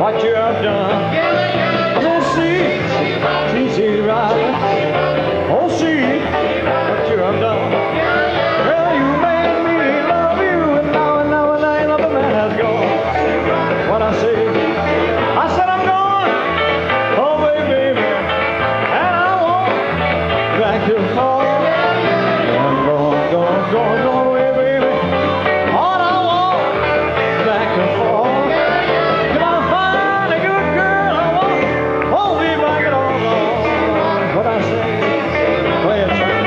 what you have done. Let's see, easy rider. Oh, see what you have done. Girl, you made me love you, and now another man has gone. What I say, I said I'm gone, oh baby, and I want back to fall. I'm gone away, baby. All I want back to fall. If I find a good girl, I won't be back at all. What I say, play it, son.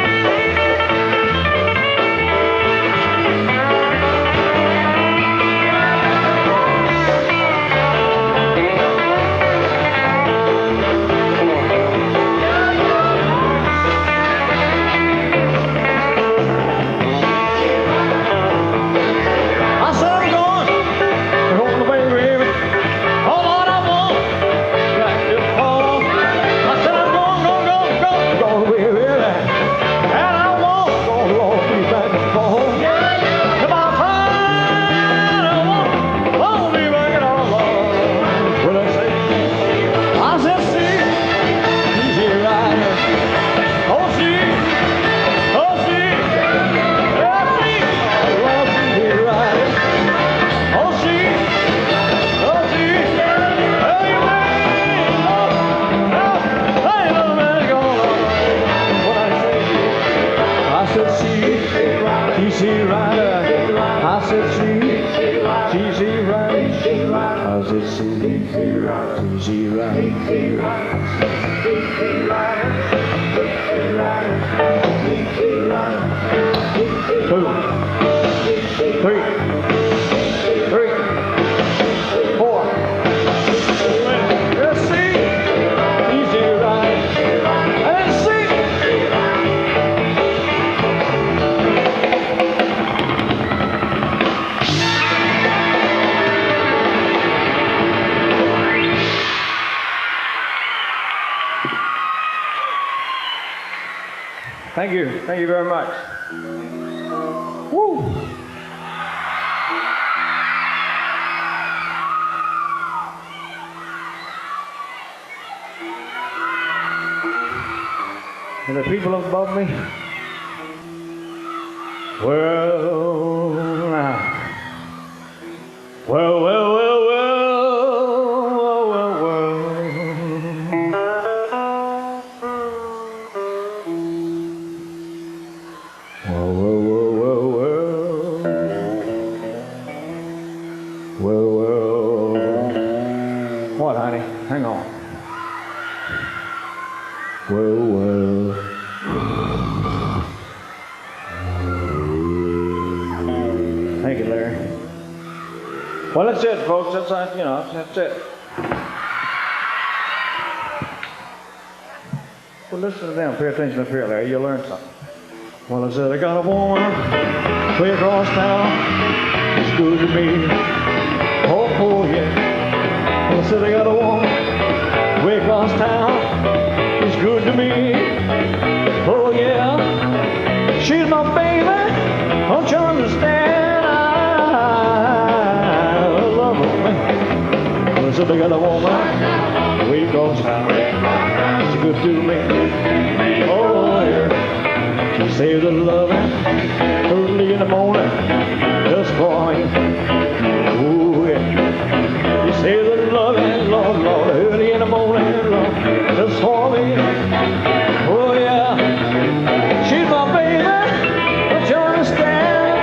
Thank you very much. Woo! And the people above me, well, now, well, well, well, well, well, well, What, honey? Hang on. Well. Thank you, Larry. Well, that's it, folks. That's it. Well, listen to them. Pay attention up here, Larry. You'll learn something. Well, I said, I got a woman way across town. It's good to me. Oh, yeah. Well, I said, I got a woman way across town. It's good to me. Oh, yeah. She's my baby. Don't you understand? I love her, man. Well, I said, I got a woman way across town. It's good to me. Oh, yeah. She says the loving early in the morning just for me. Oh, yeah. She says the loving, Lord, early in the morning, Lord, just for me. Oh, yeah. She's my baby, don't you understand?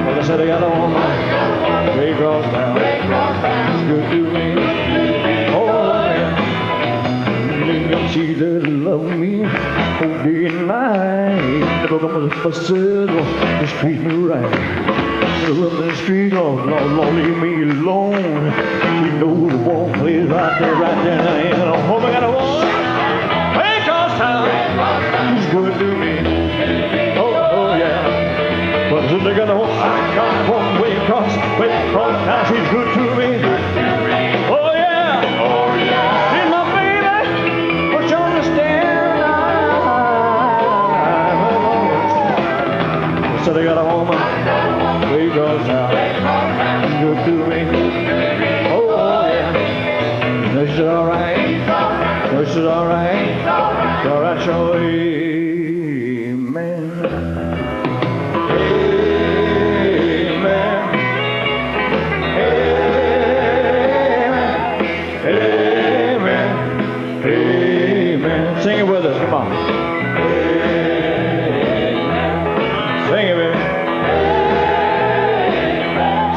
Well, I said I got a woman way across town. It's good to me. She does love me all day and night. Never comes for sale, just treat me right. Run the street, Lord, leave me alone. You know the one place right there. And I'm home, I got a woman way across town. She's good to me. Oh, yeah. But since I got a woman, I got one way across town. She's good to me. Oh, yeah. Oh, yeah. She's my baby. Don't you understand? So they got a woman way across town. Good to me. Oh yeah. This is alright. This is alright. It's alright, sure. Amen. Amen. Amen. Amen. Sing it with us. Come on. Sing it, baby.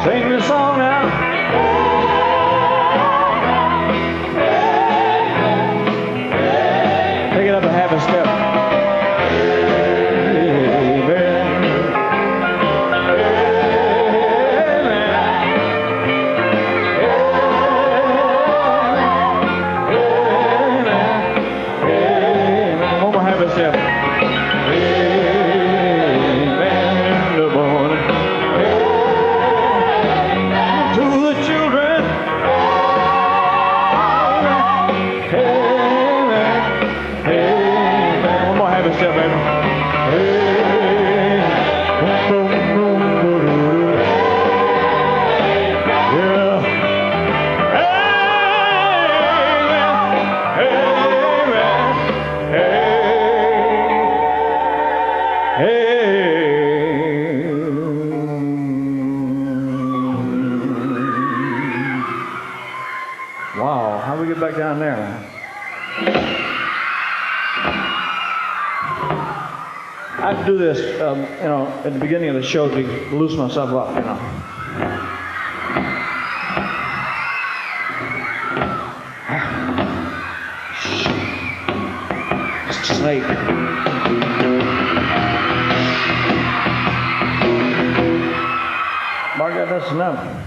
Sing this song now. Take it up a half a step. One more half a step. Wow, how do we get back down there, man? I have to do this, at the beginning of the show to loosen myself up, Snake. Margaret, that's enough.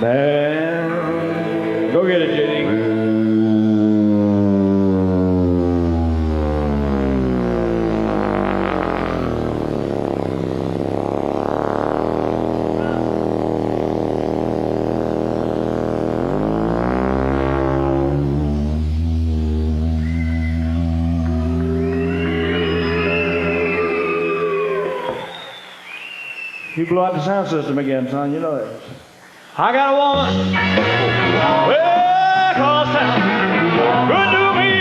Man, go get it, JD. You blew out the sound system again, son. You know that. I got a woman way across town. Good to me,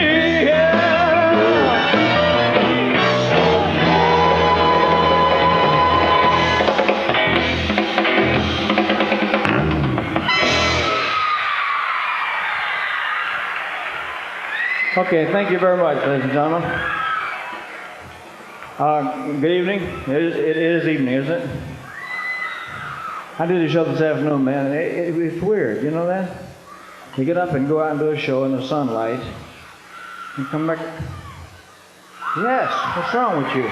yeah. Okay, thank you very much, ladies and gentlemen. Good evening. It is evening, isn't it? I did a show this afternoon, man. It's weird, you know that? You get up and go out and do a show in the sunlight, and come back. Yes, what's wrong with you?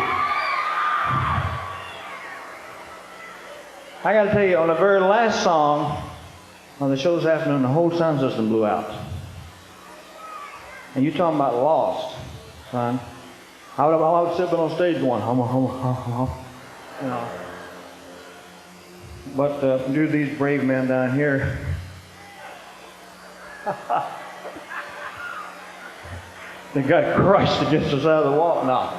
I got to tell you, on the very last song on the show this afternoon, the whole sound system blew out. And you talking about lost, son? I would sit on stage going, hum, you know. But due to these brave men down here, they got crushed against the side of the wall. Now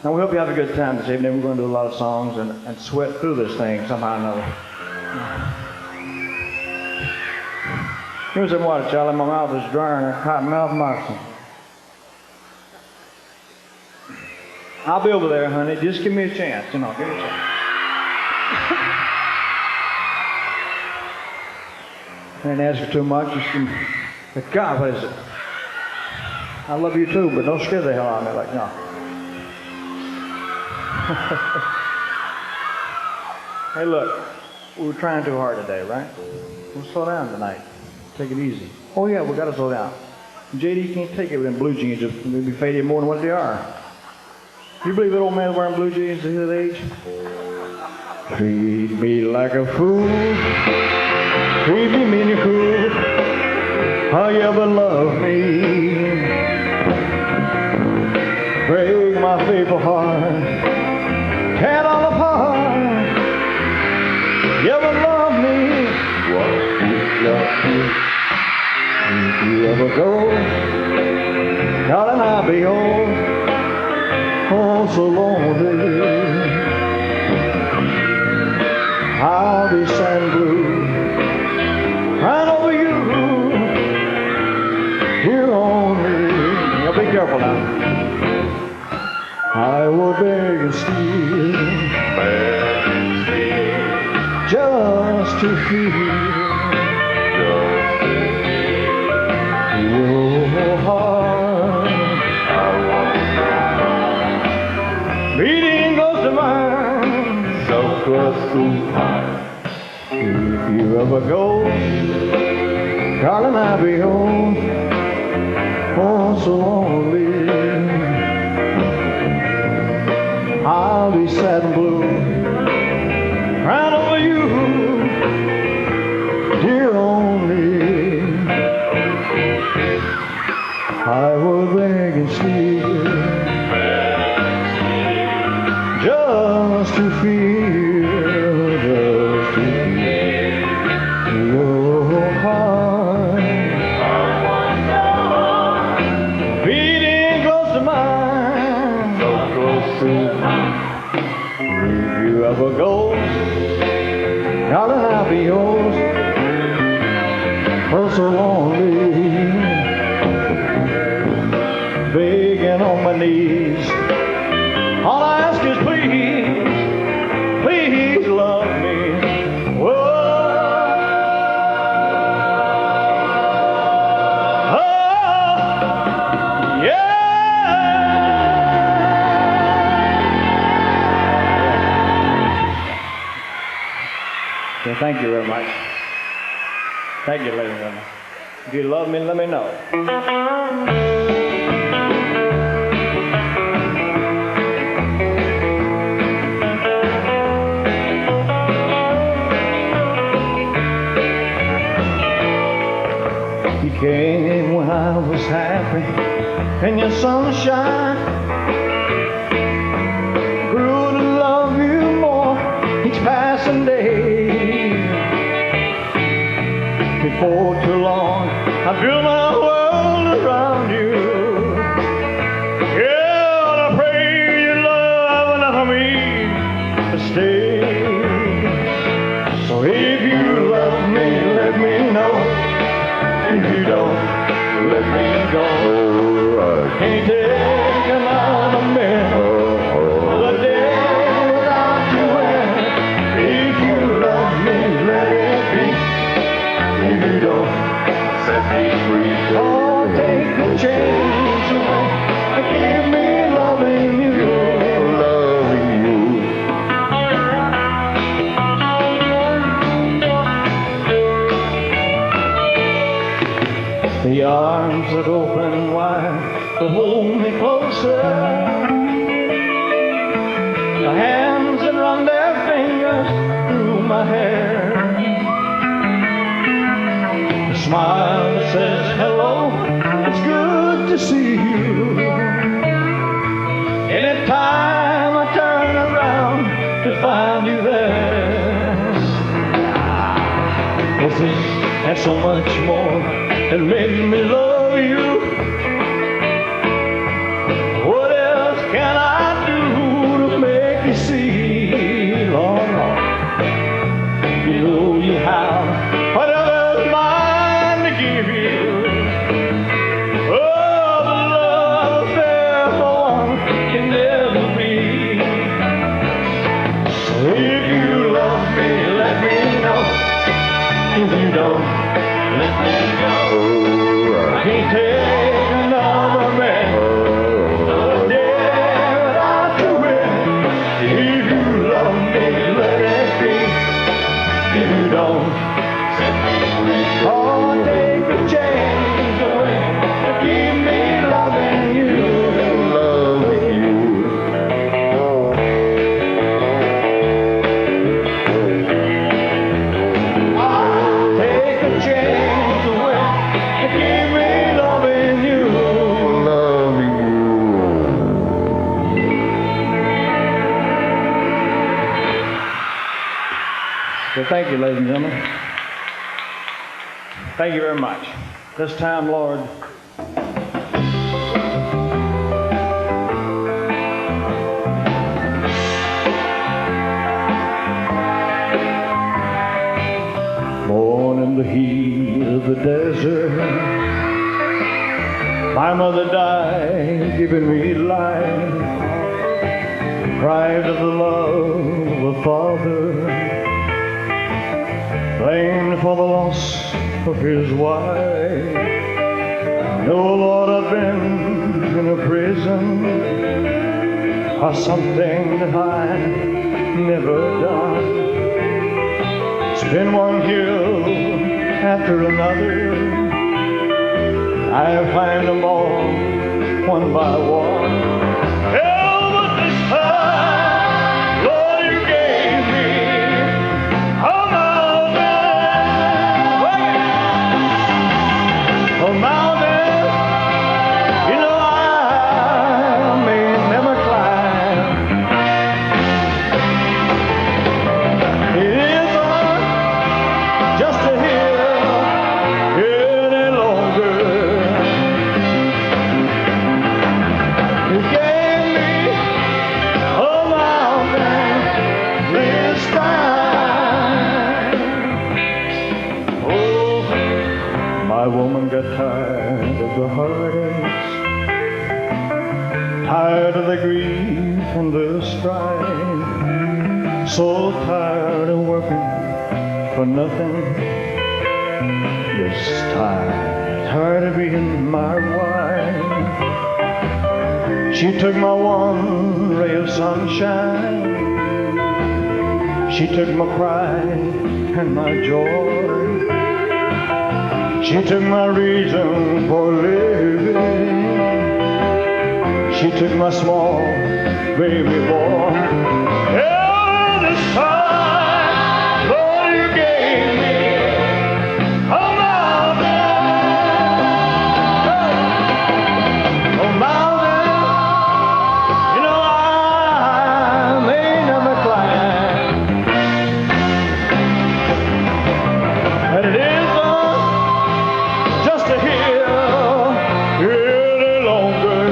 we hope you have a good time this evening. We're going to do a lot of songs and sweat through this thing somehow or another. Give me some water, Charlie. My mouth is dry and I cotton mouth moccasin. I'll be over there, honey. Just give me a chance. Give me a chance. I didn't ask for too much. But God, what is it? I love you too, but don't scare the hell out of me like no. Hey, look, we were trying too hard today, right? We'll slow down tonight. Take it easy. Oh yeah, we got to slow down. JD can't take it with them blue jeans. They'll be faded more than what they are. You believe that old man wearing blue jeans at his age? Treat me like a fool. Treat me mean you cool. How you ever love me? Break my faithful heart. Tear it all apart. You ever love me? What you love me? If you ever go, darling, I'll be home. so lonely. I'll be sad and blue, crying over you, here only. Now be careful now. I will beg and steal, just to feel your heart beating close to mine, so close to mine. If you ever go, darling, I'll be home, oh so lonely. I'll be sad and blue, crying over you, dear only. I will beg and steal, just to feel, your heart beating close to mine, so close to mine. If you ever go, darling, I'll be yours, oh so lonely. Begging on my knees, all I ask is please, please love me. Whoa. Oh, yeah. So thank you very much. Thank you, ladies and gentlemen. If you love me, let me know. You came when I was happy in your sunshine. Grew to love you more each passing day. Before too long, I built my world around you. Yeah, and I pray your love enough for me to stay. So if you love me, let me know. If you don't, let me go. Can't take another minute, the day without you. If you love me, let it be. If you don't, set me free. Oh, take the chains away and give me loving you. Loving you. The arms that open wide will hold me closer. The hands that run their fingers through my hair. The smile that says hello, it's good to see you. Anytime I turn around to find you there. Well, this and so much more that made me love you. What else can I do to make you see, Lord, Lord? You know you have whatever's mine to give you. Oh, the love there for one can never be. So if you love me, let me know. If you don't, let me go. I can't take another man, another day without you. If you love me, let it be. If you don't, set me free. Oh, take the chains away and keep me loving you. Loving you. Take the chains away and keep me loving you. Loving you. So thank you, ladies and gentlemen. Thank you very much. This time, Lord, My mother died, giving me life, deprived of the love of a father, blamed for the loss of his wife. No, Lord, I've been in a prison for something that I never done. It's been one kill after another. I find them all one by one. Hell, but this time, Lord, you gave me a mountain, you know I may never climb. It isn't just a hill any longer. You gave me a mountain this time. Oh, my woman got tired of the heartaches, tired of the grief and the strife, so tired of working for nothing. This time, tired of being my wife. She took my one ray of sunshine. She took my pride and my joy. She took my reason for living. She took my small baby boy. Yeah, this time, Lord, you gave me a mountain. A mountain, you know I may never climb. But it isn't just a hill any longer.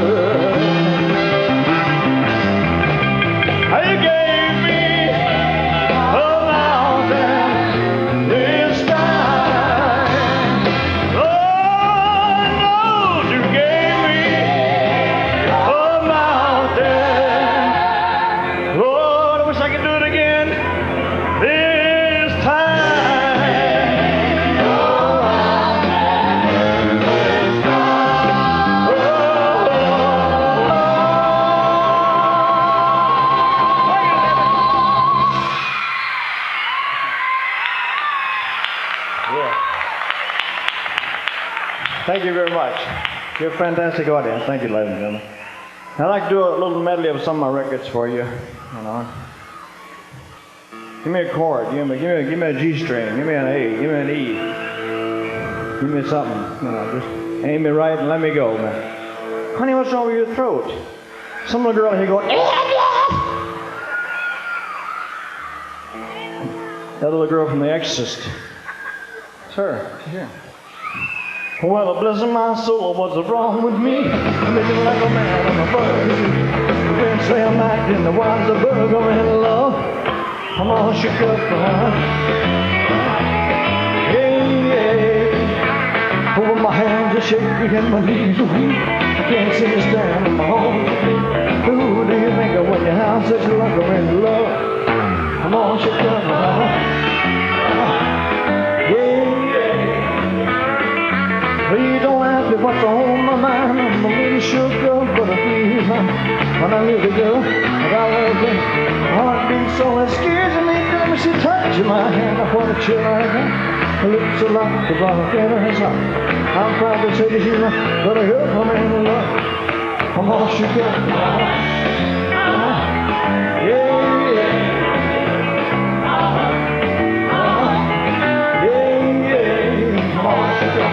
You gave me a mountain this time. Lord knows you gave me a mountain. Lord, I wish I could do it again this time. Thank you very much. You're a fantastic audience. Thank you, ladies and gentlemen. I'd like to do a little medley of some of my records for you. You know. Give me a chord. Give me a G string. Give me an A. Give me an E. Give me something. You know, just aim me right and let me go, man. Honey, what's wrong with your throat? Some little girl here going. That little girl from The Exorcist. Sir, here. Well, bless my soul, what's wrong with me? I'm living like a man on a bug. Been saying night in the wilds of bug, I'm in love. I'm all shook up, yeah. Over my hands are shaking and my knees are weak. I can't seem to stand on my own feet. Who do you think of when you have such luck? I'm in love. I'm all shook up, please don't ask me what's on my mind. I'm a little shook up, but I feel fine. When I hear the girl, I love her. My heart beats so it scares me. Girl, she touches my hand. I want to chill like that. Her lips are locked, the volcano is hot. I'm proud to say that she's not, but I hope I'm in love. I'm all shook up. I'm all shook up.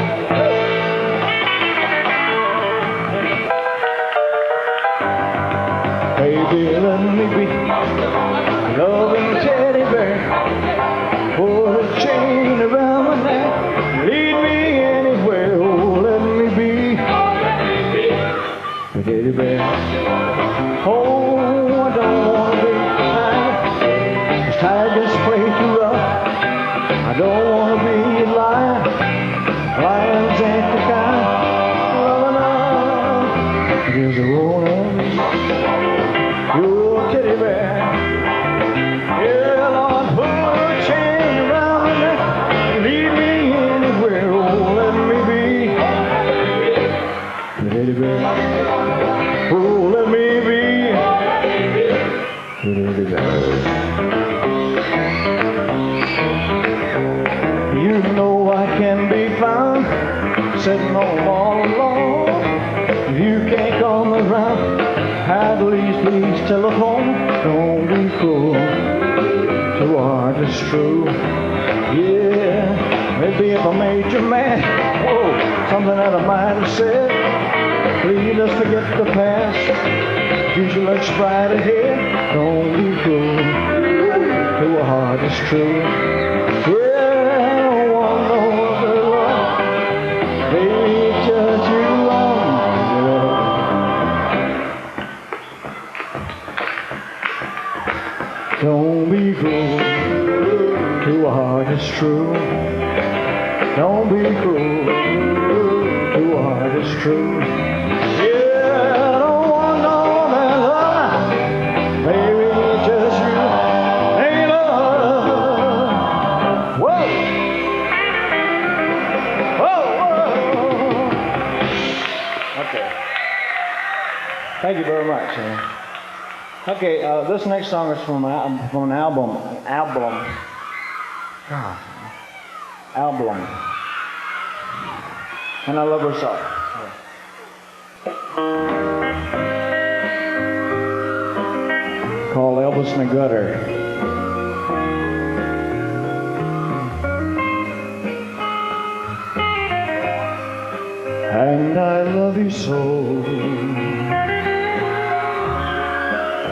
Baby, let me be loving teddy bear. Put a chain around my neck, lead me anywhere. Oh, let me be a teddy bear. Oh, I don't want to be a tiger, 'cause tigers play too rough. I don't want to be a lion, lions ain't the kind. Loving Your teddy bear. Yeah, Lord, put a chain around my neck. Lead me anywhere, oh, let me be. Teddy bear. Oh, let me be. Teddy bear. You know I can be found sitting home all alone. If you can't come around, at least please telephone. Don't be cruel to a heart that's true. Yeah, maybe if I made you mad, whoa, something that I might have said. Please just forget the past. Future looks bright ahead. Don't be cruel to a heart that's true. Yeah. Don't be cruel to a heart that's true. Don't be cruel to a heart that's true. Yeah, I don't want no other love. Baby, it's just you. Ain't love. Whoa. Whoa, whoa. Okay. Thank you very much. Okay, this next song is from an album. And I love her so. Called Elvis in the Gutter. And I love you so.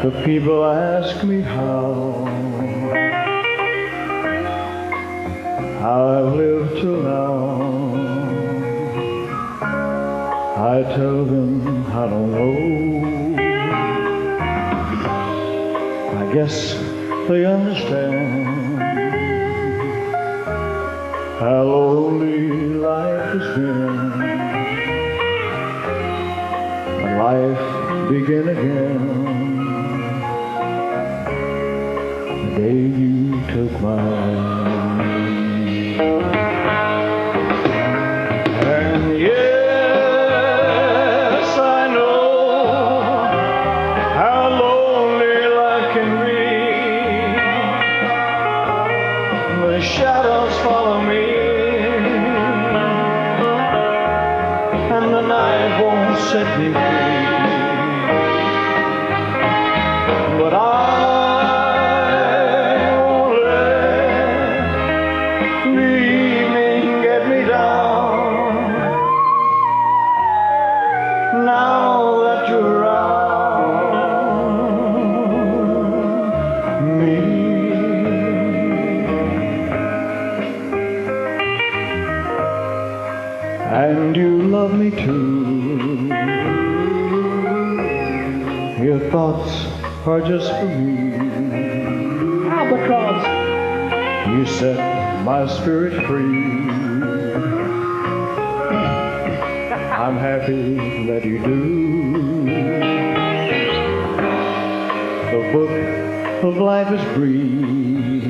The people ask me how I've lived till now. I tell them I don't know. I guess they understand how lonely life has been. When life begin again. The day you took my hand. And yes, I know how lonely life can be. The shadows follow me, and the night won't set me free. But I and you love me too. Your thoughts are just for me. Albatross. You set my spirit free. I'm happy that you do. The book of life is brief,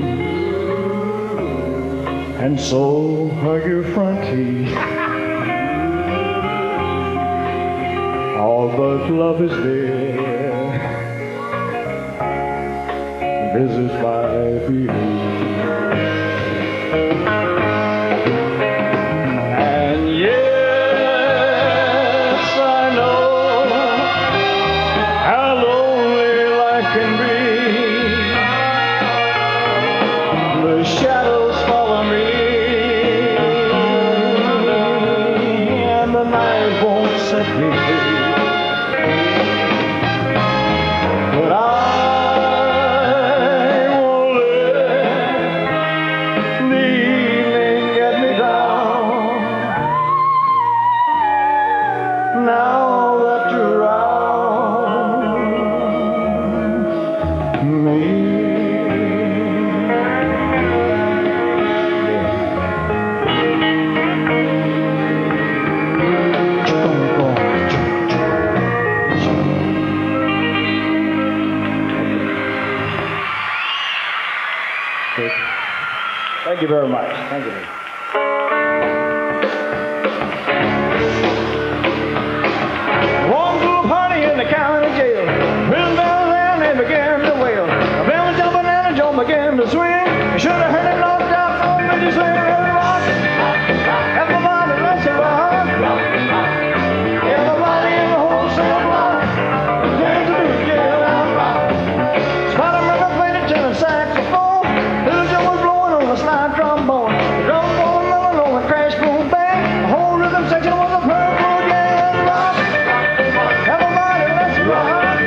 and so are your front teeth. All but love is there. This is my belief. And yes, I know how lonely life can be. The shadows follow me, and the night won't set me free. But I won't let Thank you very much. Thank you. Walked to a party in the county jail. Prison bells rang and began to wail. A bell was jumping and a Joe began to swing. You should have heard it knocked out from the swing. Every rock, everybody, let's rock. Everybody in the whole cell block began to do the jailhouse rock. Spider-Man played a tenor saxophone. Little Joe was blowing on a slide trombone. The drum was rolling on a crash boom bang. The whole rhythm section was a purple jazz rock. Everybody, let's rock.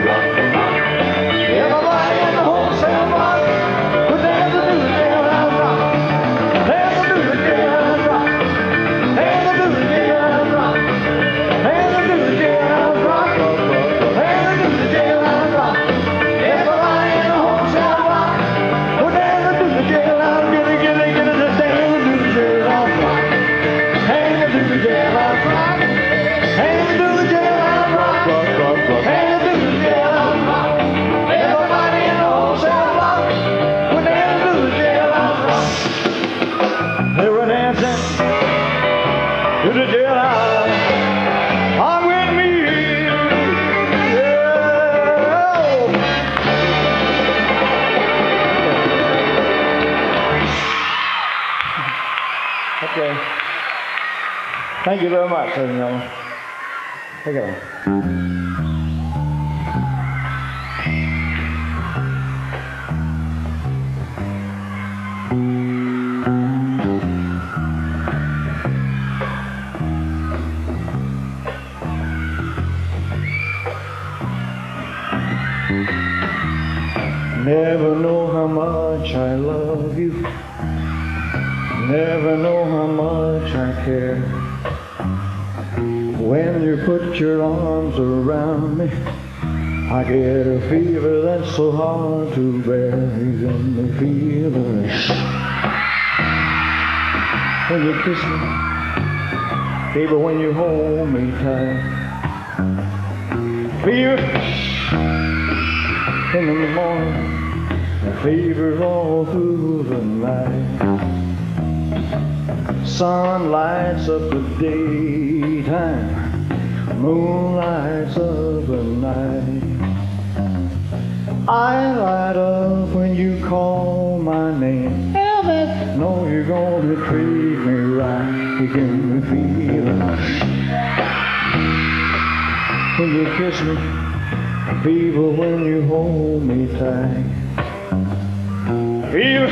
Everybody in the whole cell block would dance to do the jailhouse rock. Dance to do the jailhouse rock. Dance to do the jailhouse rock. Dance to do the jailhouse rock. Dance to do the jailhouse rock. Everybody in the whole cell block would dance to do the jailhouse. Get it, get it, dance to do the jailhouse rock. Dance to do the jailhouse rock. Dance to do the jailhouse rock. Dance to do the jailhouse rock. Everybody in the whole cell block would dance to the jailhouse rock. They were dancing to the jailhouse. On with me. Yeah. Okay. Thank you very much, ladies and gentlemen. Take it on. Never know how much I love you. Never know how much I care. When you put your arms around me, I get a fever that's so hard to bear. You got me feverish when you kiss me, fever when you hold me tight. Fever in the morning, fever all through the night. Sun lights up the daytime, moon lights up the night. I light up when you call my name. Elvis, know you're gonna treat me right. You give me feeling when you kiss me, fever when you hold me tight. Fever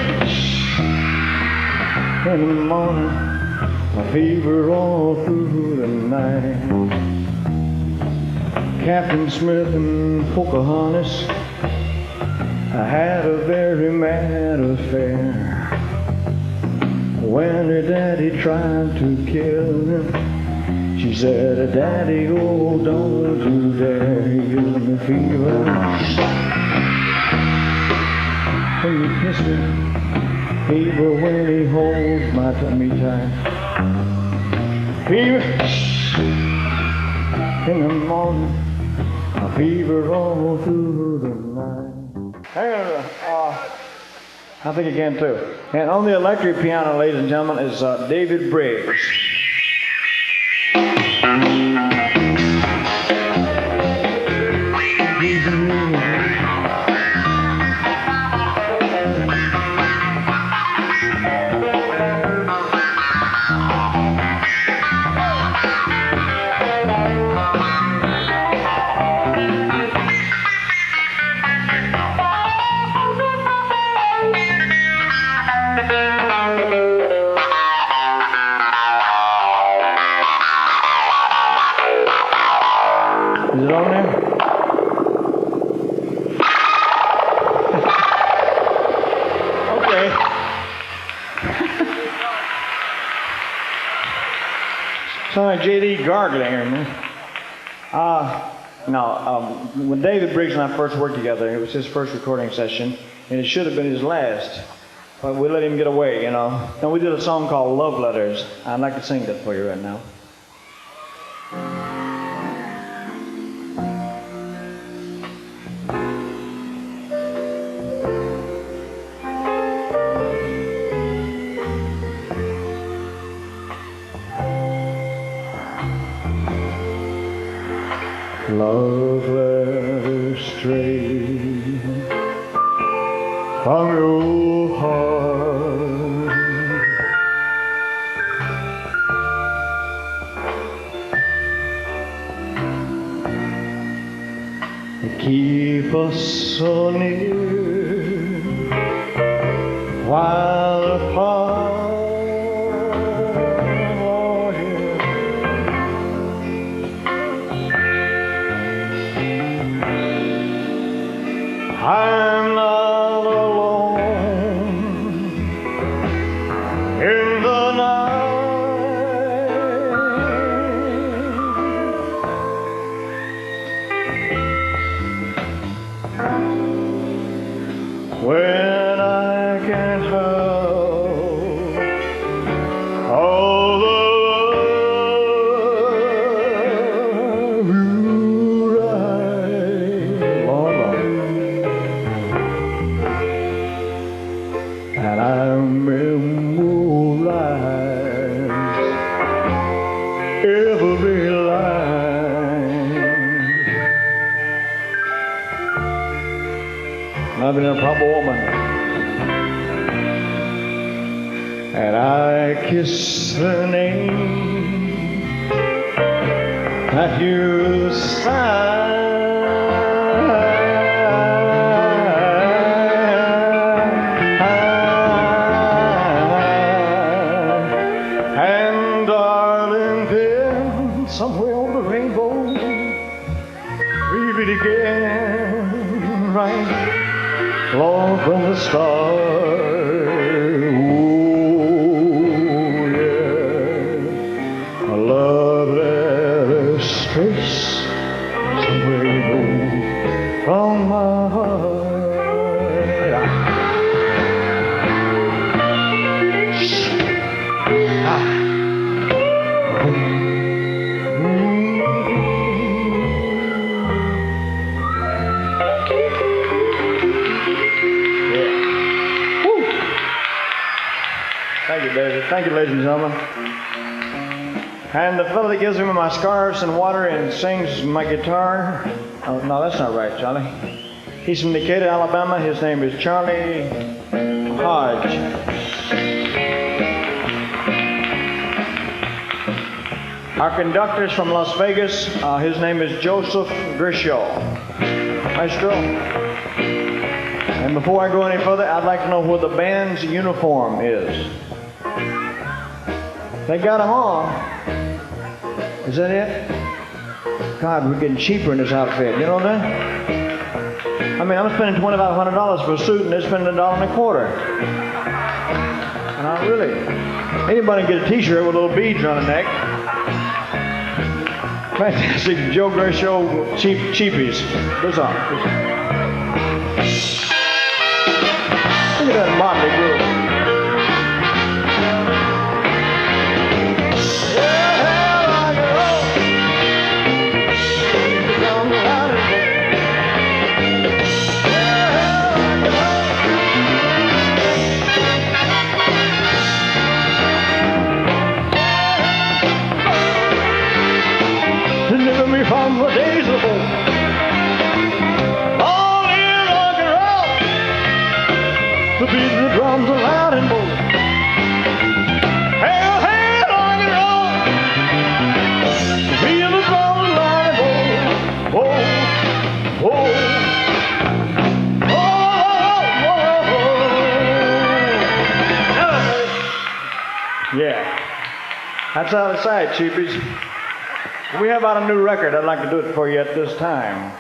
in the morning, a fever all through the night. Captain Smith and Pocahontas, I had a very mad affair. When her daddy tried to kill him, she said, Daddy, oh, don't you dare. You give me fever when you kiss me, fever when he holds my tummy tight. Fever in the morning, a fever all through the night. Hang on, I think you can too. And on the electric piano, ladies and gentlemen, is David Briggs. Is it on there? Okay. Sound like J.D. gargling here, man. When David Briggs and I first worked together, it was his first recording session, and it should have been his last. But we let him get away, you know. Then we did a song called Love Letters. I'd like to sing that for you right now. from your heart. Keep us so near while apart. Oh, yeah. I'm not alone in the night. When I can't help all the love you write, Lord, and I memorize every line. I've been a proper woman, and I kiss the name that you sign. And darling, then somewhere on the rainbow, we meet again, right? Long from the start. Ooh, yeah. A love letter straight somewhere you know from my heart. Thank you, David. Thank you, ladies and gentlemen. And the fellow that gives me my scarves and water and sings my guitar. Oh, no, that's not right, Charlie. He's from Decatur, Alabama. His name is Charlie Hodge. Our conductor is from Las Vegas. His name is Joseph Grishaw. Maestro. And before I go any further, I'd like to know where the band's uniform is. They got them on. Is that it? God, we're getting cheaper in this outfit. You know that? I mean, I'm spending $2,500 for a suit, and they're spending $1.25. And I really, anybody can get a T-shirt with little beads on the neck. Fantastic, Joe Grishaw, cheapies. What's on? Look at that motley group. Deliver me from the days of old. All in rock and roll. The beat of the drums are loud and bold. Hey, hey, rock and roll. The beat of the drums are loud and bold. Oh, oh, oh, oh, oh. Yeah, that's out of sight, cheapies. We have out a new record. I'd like to do it for you at this time.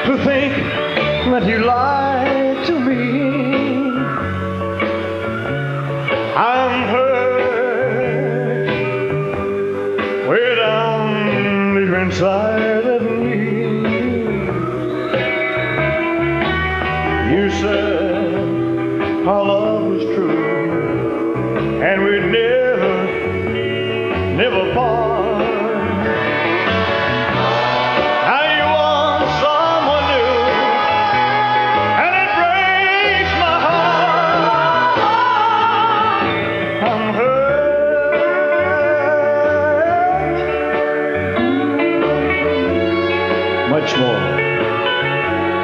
To think that you lied to me. I'm hurt way down deep inside of me. You said our love was true and we'd never part. Now you want someone new, and it breaks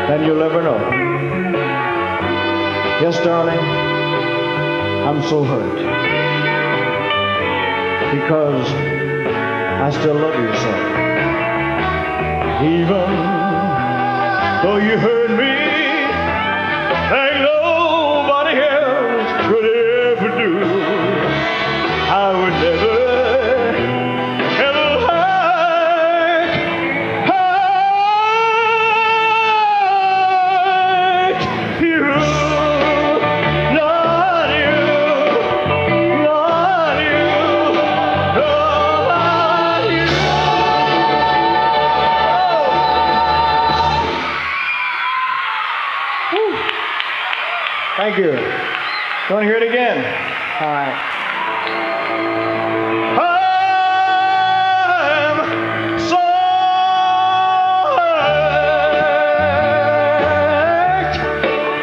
than you'll ever know. Yes, darling, I'm so hurt because I still love you so. Even though you hurt me like nobody else could ever do, I would never Thank you. You want to hear it again? All right. I'm so hurt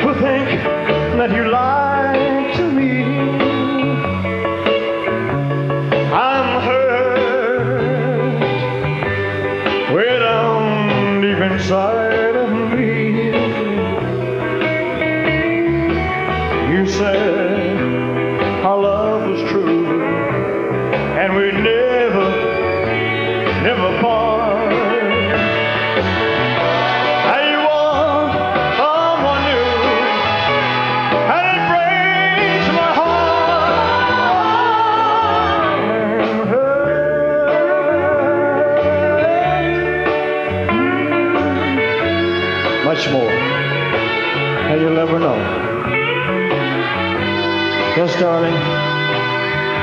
to think that you lied to me. I'm hurt way down deep inside of me. You said our love was true and we'd never part. Now you want someone new and it breaks my heart. I'm hurt much more than you'll ever know. Yes, darling,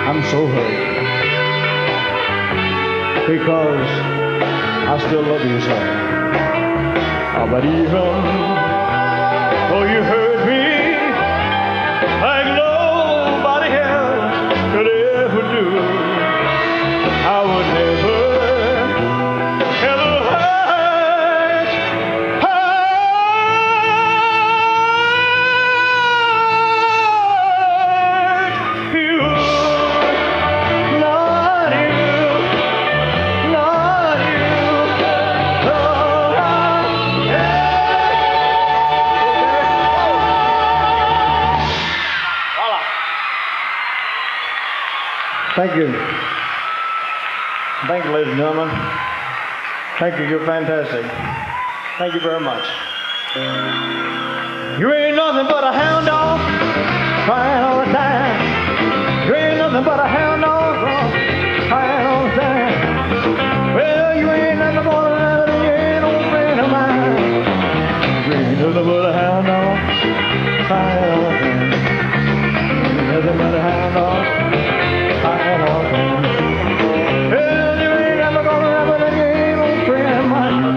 I'm so hurt because I still love you so. Oh, but even though you hurt me like nobody else could ever do, I would never, ever hurt you. Not you, not you, Lord, Thank you. Thank you, ladies and gentlemen. Thank you. You're fantastic. Thank you very much. You ain't nothing but a hound dog, crying all the time. You ain't nothing but a hound dog, crying all the time. Well, you ain't nothing but a you ain't no friend of mine. You ain't nothing but a hound dog, crying all the time. You ain't nothing but a hound dog, crying all the time. Well, you ain't never gonna ever and you ain't no friend of mine.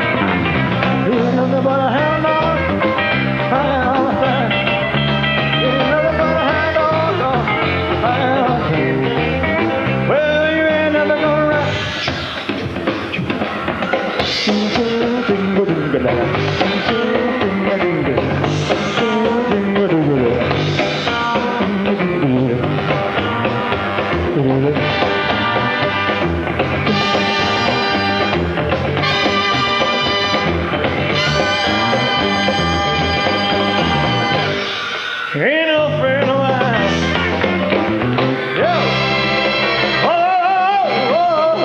You ain't nothing but a hound dog, crying all the time. You ain't nothing but a hound dog, crying all the time. Well, you ain't never gonna run. Ain't no friend of mine. Yo. Oh, oh,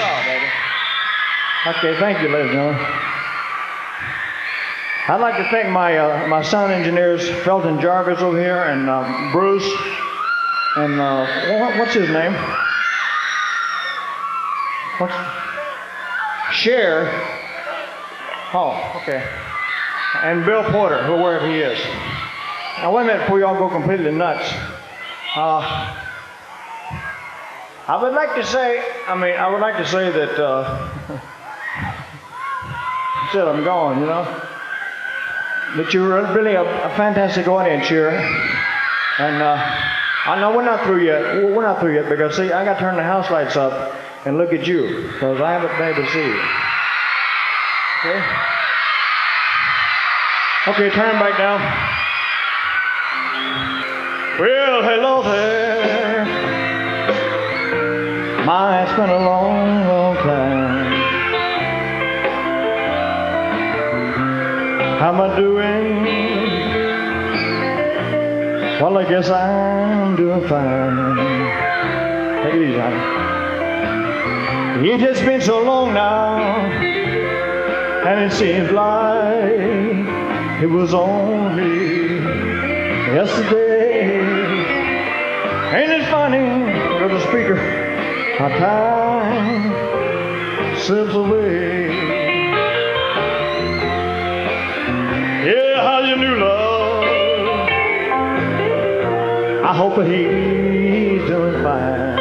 oh, baby. Okay, thank you, ladies and gentlemen. I'd like to thank my sound engineers, Felton Jarvis over here, and Bruce, and what's his name? What's Cher? Oh, okay. And Bill Porter, whoever he is. Now wait a minute before you all go completely nuts. I would like to say that instead I'm gone, you know, that you're really a fantastic audience here. And I know we're not through yet. We're not through yet because see, I got to turn the house lights up and look at you because I haven't been able to see you. Okay. Okay, turn back down. Well, hello there. My, it's been a long, long time How am I doing? Well, I guess I'm doing fine. Take it easy, honey. It has been so long now, and it seems like it was only yesterday. Ain't it funny, little speaker, how time slips away? Yeah, how's your new love? I hope that he's doing fine.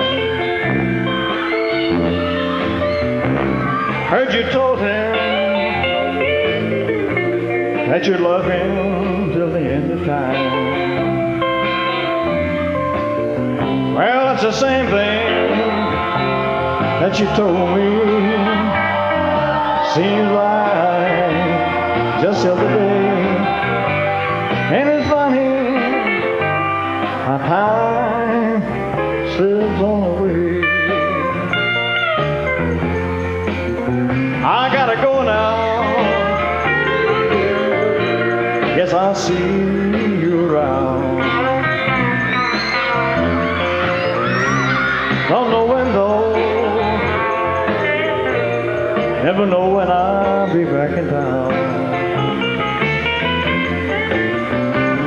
Heard you told him that you love him till the end of time. Well, that's the same thing that you told me. Seems like just the other day. Ain't it funny how time slips on away? I gotta go now. Guess I'll see you around. Don't know when though. Never know when I'll be back in town.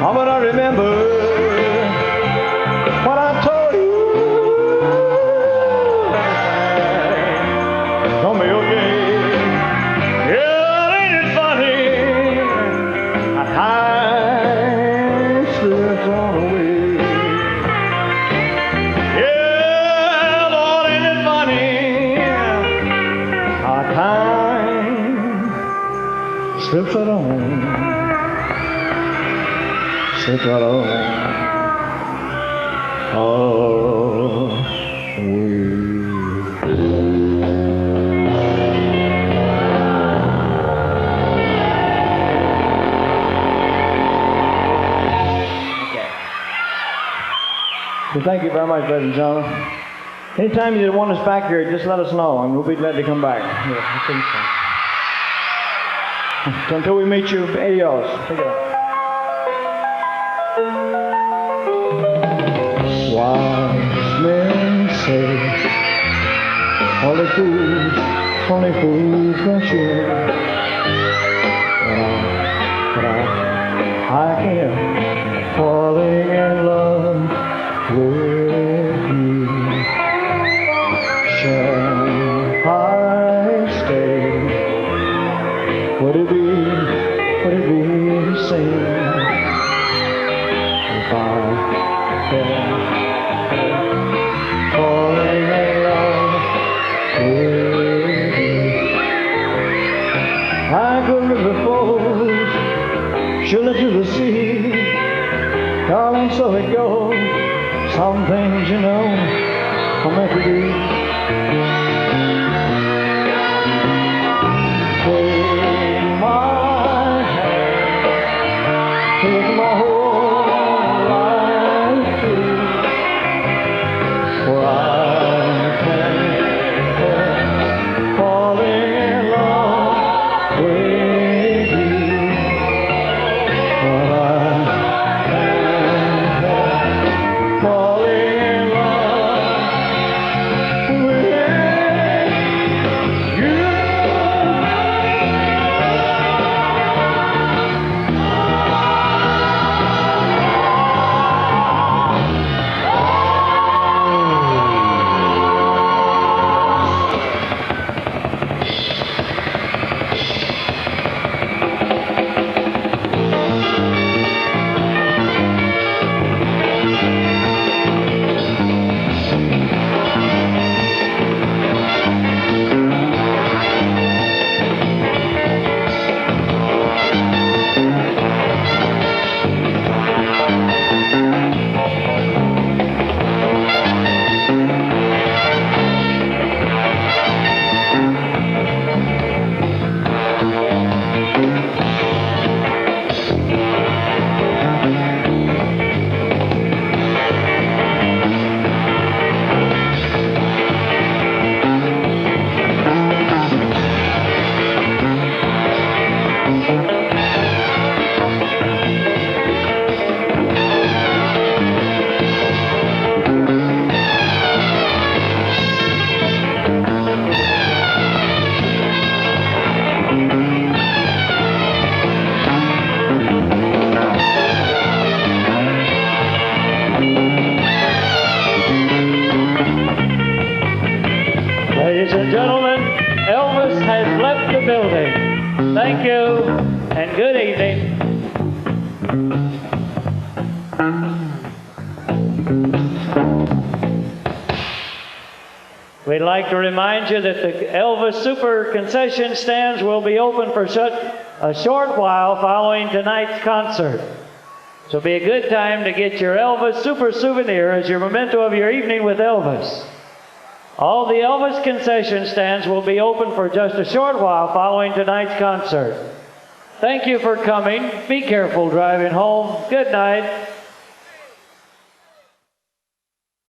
Oh, but I remember what I told you. Don't be okay. Yeah, ain't it funny? Time slips on away. Yeah, Lord, ain't it funny? Our time slips right on. Slips right on. Well, thank you very much, ladies and gentlemen. Anytime you want us back here, just let us know, and we'll be glad to come back. Yeah, I think so. So until we meet you, adios. Take it out. Wise men say, only fools can share. But I can't falling in love with you. Shall I stay? Would it be the same if I fell falling in love with you? Like a river flows surely to the sea, darling, so it goes. Some things, you know, are meant to be. Take my hand, take my whole life through, for I can't help falling in love with you. But I can't help falling in love with you. Thank you, and good evening. We'd like to remind you that the Elvis Super concession stands will be open for a short while following tonight's concert. So it'll be a good time to get your Elvis Super souvenir as your memento of your evening with Elvis. All the Elvis concession stands will be open for just a short while following tonight's concert. Thank you for coming. Be careful driving home. Good night.